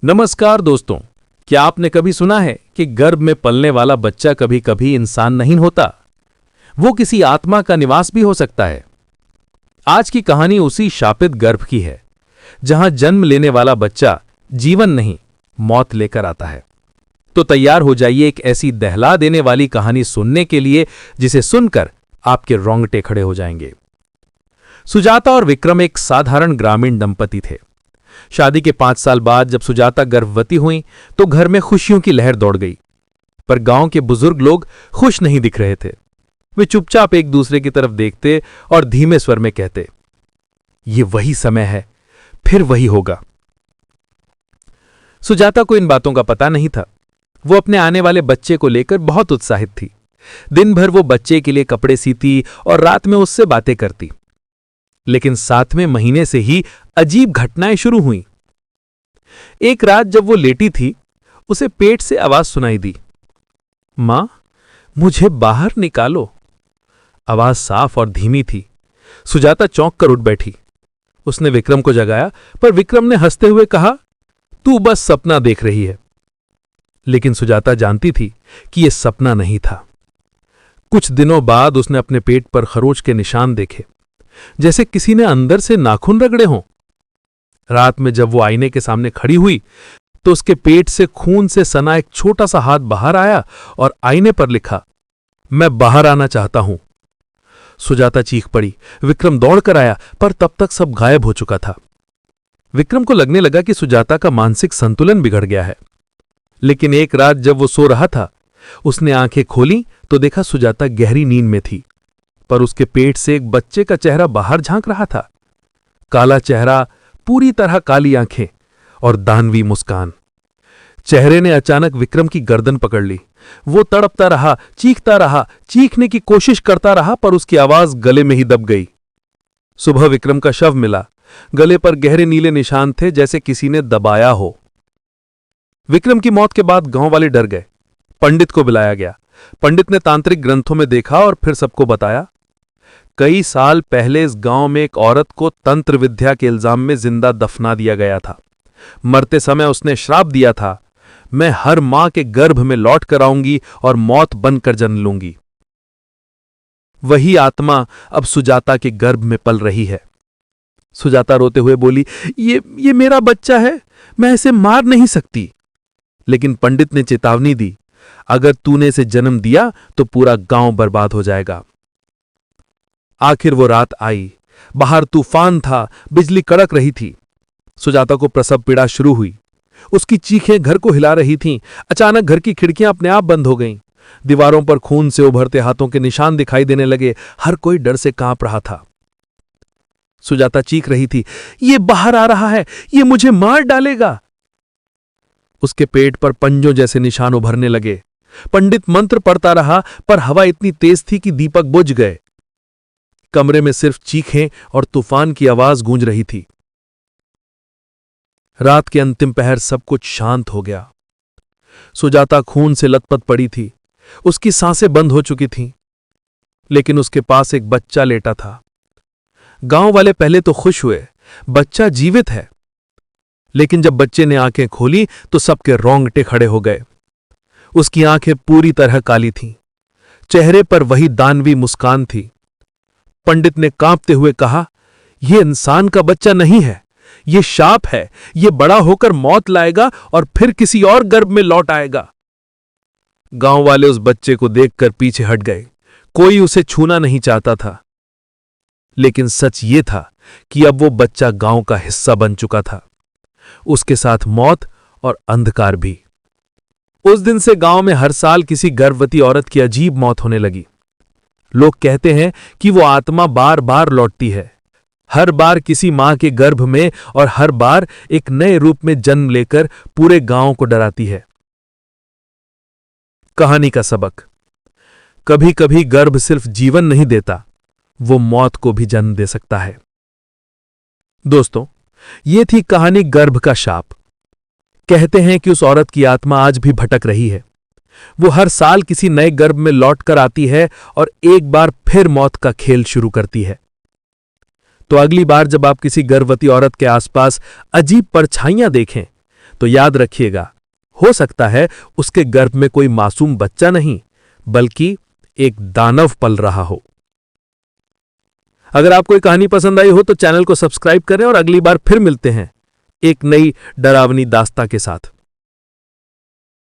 नमस्कार दोस्तों, क्या आपने कभी सुना है कि गर्भ में पलने वाला बच्चा कभी कभी इंसान नहीं होता? वो किसी आत्मा का निवास भी हो सकता है। आज की कहानी उसी शापित गर्भ की है, जहां जन्म लेने वाला बच्चा जीवन नहीं, मौत लेकर आता है। तो तैयार हो जाइए एक ऐसी दहला देने वाली कहानी सुनने के लिए जिसे सुनकर आपके रोंगटे खड़े हो जाएंगे। सुजाता और विक्रम एक साधारण ग्रामीण दंपति थे। शादी के 5 साल बाद जब सुजाता गर्भवती हुई तो घर में खुशियों की लहर दौड़ गई। पर गांव के बुजुर्ग लोग खुश नहीं दिख रहे थे। वे चुपचाप एक दूसरे की तरफ देखते और धीमे स्वर में कहते, ये वही समय है, फिर वही होगा। सुजाता को इन बातों का पता नहीं था। वो अपने आने वाले बच्चे को लेकर बहुत उत्साहित थी। दिन भर वो बच्चे के लिए कपड़े सीती और रात में उससे बातें करती। लेकिन 7वें महीने से ही अजीब घटनाएं शुरू हुईं। एक रात जब वो लेटी थी, उसे पेट से आवाज सुनाई दी, मां, मुझे बाहर निकालो। आवाज साफ और धीमी थी। सुजाता चौंक कर उठ बैठी। उसने विक्रम को जगाया, पर विक्रम ने हंसते हुए कहा, तू बस सपना देख रही है। लेकिन सुजाता जानती थी कि यह सपना नहीं था। कुछ दिनों बाद उसने अपने पेट पर खरोच के निशान देखे, जैसे किसी ने अंदर से नाखून रगड़े हों। रात में जब वो आईने के सामने खड़ी हुई तो उसके पेट से खून से सना एक छोटा सा हाथ बाहर आया और आईने पर लिखा, मैं बाहर आना चाहता हूं। सुजाता चीख पड़ी। विक्रम दौड़कर आया, पर तब तक सब गायब हो चुका था। विक्रम को लगने लगा कि सुजाता का मानसिक संतुलन बिगड़ गया है। लेकिन एक रात जब वो सो रहा था, उसने आंखें खोली तो देखा सुजाता गहरी नींद में थी, पर उसके पेट से एक बच्चे का चेहरा बाहर झांक रहा था। काला चेहरा, पूरी तरह काली आंखें और दानवी मुस्कान। चेहरे ने अचानक विक्रम की गर्दन पकड़ ली। वो तड़पता रहा, चीखता रहा, चीखने की कोशिश करता रहा, पर उसकी आवाज गले में ही दब गई। सुबह विक्रम का शव मिला। गले पर गहरे नीले निशान थे, जैसे किसी ने दबाया हो। विक्रम की मौत के बाद गांव वाले डर गए। पंडित को बुलाया गया। पंडित ने तांत्रिक ग्रंथों में देखा और फिर सबको बताया। कई साल पहले इस गांव में एक औरत को तंत्र विद्या के इल्जाम में जिंदा दफना दिया गया था। मरते समय उसने श्राप दिया था, मैं हर मां के गर्भ में लौट कर आऊंगी और मौत बनकर जन्म लूंगी। वही आत्मा अब सुजाता के गर्भ में पल रही है। सुजाता रोते हुए बोली, ये मेरा बच्चा है, मैं इसे मार नहीं सकती। लेकिन पंडित ने चेतावनी दी, अगर तूने इसे जन्म दिया तो पूरा गांव बर्बाद हो जाएगा। आखिर वो रात आई। बाहर तूफान था, बिजली कड़क रही थी। सुजाता को प्रसव पीड़ा शुरू हुई। उसकी चीखें घर को हिला रही थीं। अचानक घर की खिड़कियां अपने आप बंद हो गईं। दीवारों पर खून से उभरते हाथों के निशान दिखाई देने लगे। हर कोई डर से कांप रहा था। सुजाता चीख रही थी, ये बाहर आ रहा है, ये मुझे मार डालेगा। उसके पेट पर पंजों जैसे निशान उभरने लगे। पंडित मंत्र पढ़ता रहा, पर हवा इतनी तेज थी कि दीपक बुझ गए। कमरे में सिर्फ चीखें और तूफान की आवाज गूंज रही थी। रात के अंतिम पहर सब कुछ शांत हो गया। सुजाता खून से लथपथ पड़ी थी। उसकी सांसें बंद हो चुकी थीं, लेकिन उसके पास एक बच्चा लेटा था। गांव वाले पहले तो खुश हुए, बच्चा जीवित है। लेकिन जब बच्चे ने आंखें खोली तो सबके रोंगटे खड़े हो गए। उसकी आंखें पूरी तरह काली थीं। चेहरे पर वही दानवी मुस्कान थी। पंडित ने कांपते हुए कहा, यह इंसान का बच्चा नहीं है, यह शाप है। यह बड़ा होकर मौत लाएगा और फिर किसी और गर्भ में लौट आएगा। गांव वाले उस बच्चे को देखकर पीछे हट गए। कोई उसे छूना नहीं चाहता था। लेकिन सच ये था कि अब वो बच्चा गांव का हिस्सा बन चुका था, उसके साथ मौत और अंधकार भी। उस दिन से गांव में हर साल किसी गर्भवती औरत की अजीब मौत होने लगी। लोग कहते हैं कि वो आत्मा बार बार लौटती है, हर बार किसी मां के गर्भ में, और हर बार एक नए रूप में जन्म लेकर पूरे गांव को डराती है। कहानी का सबक, कभी कभी गर्भ सिर्फ जीवन नहीं देता, वो मौत को भी जन्म दे सकता है। दोस्तों, ये थी कहानी गर्भ का शाप। कहते हैं कि उस औरत की आत्मा आज भी भटक रही है। वो हर साल किसी नए गर्भ में लौट कर आती है और एक बार फिर मौत का खेल शुरू करती है। तो अगली बार जब आप किसी गर्भवती औरत के आसपास अजीब परछाइयां देखें, तो याद रखिएगा, हो सकता है उसके गर्भ में कोई मासूम बच्चा नहीं बल्कि एक दानव पल रहा हो। अगर आपको ये कहानी पसंद आई हो तो चैनल को सब्सक्राइब करें और अगली बार फिर मिलते हैं एक नई डरावनी दास्तां के साथ।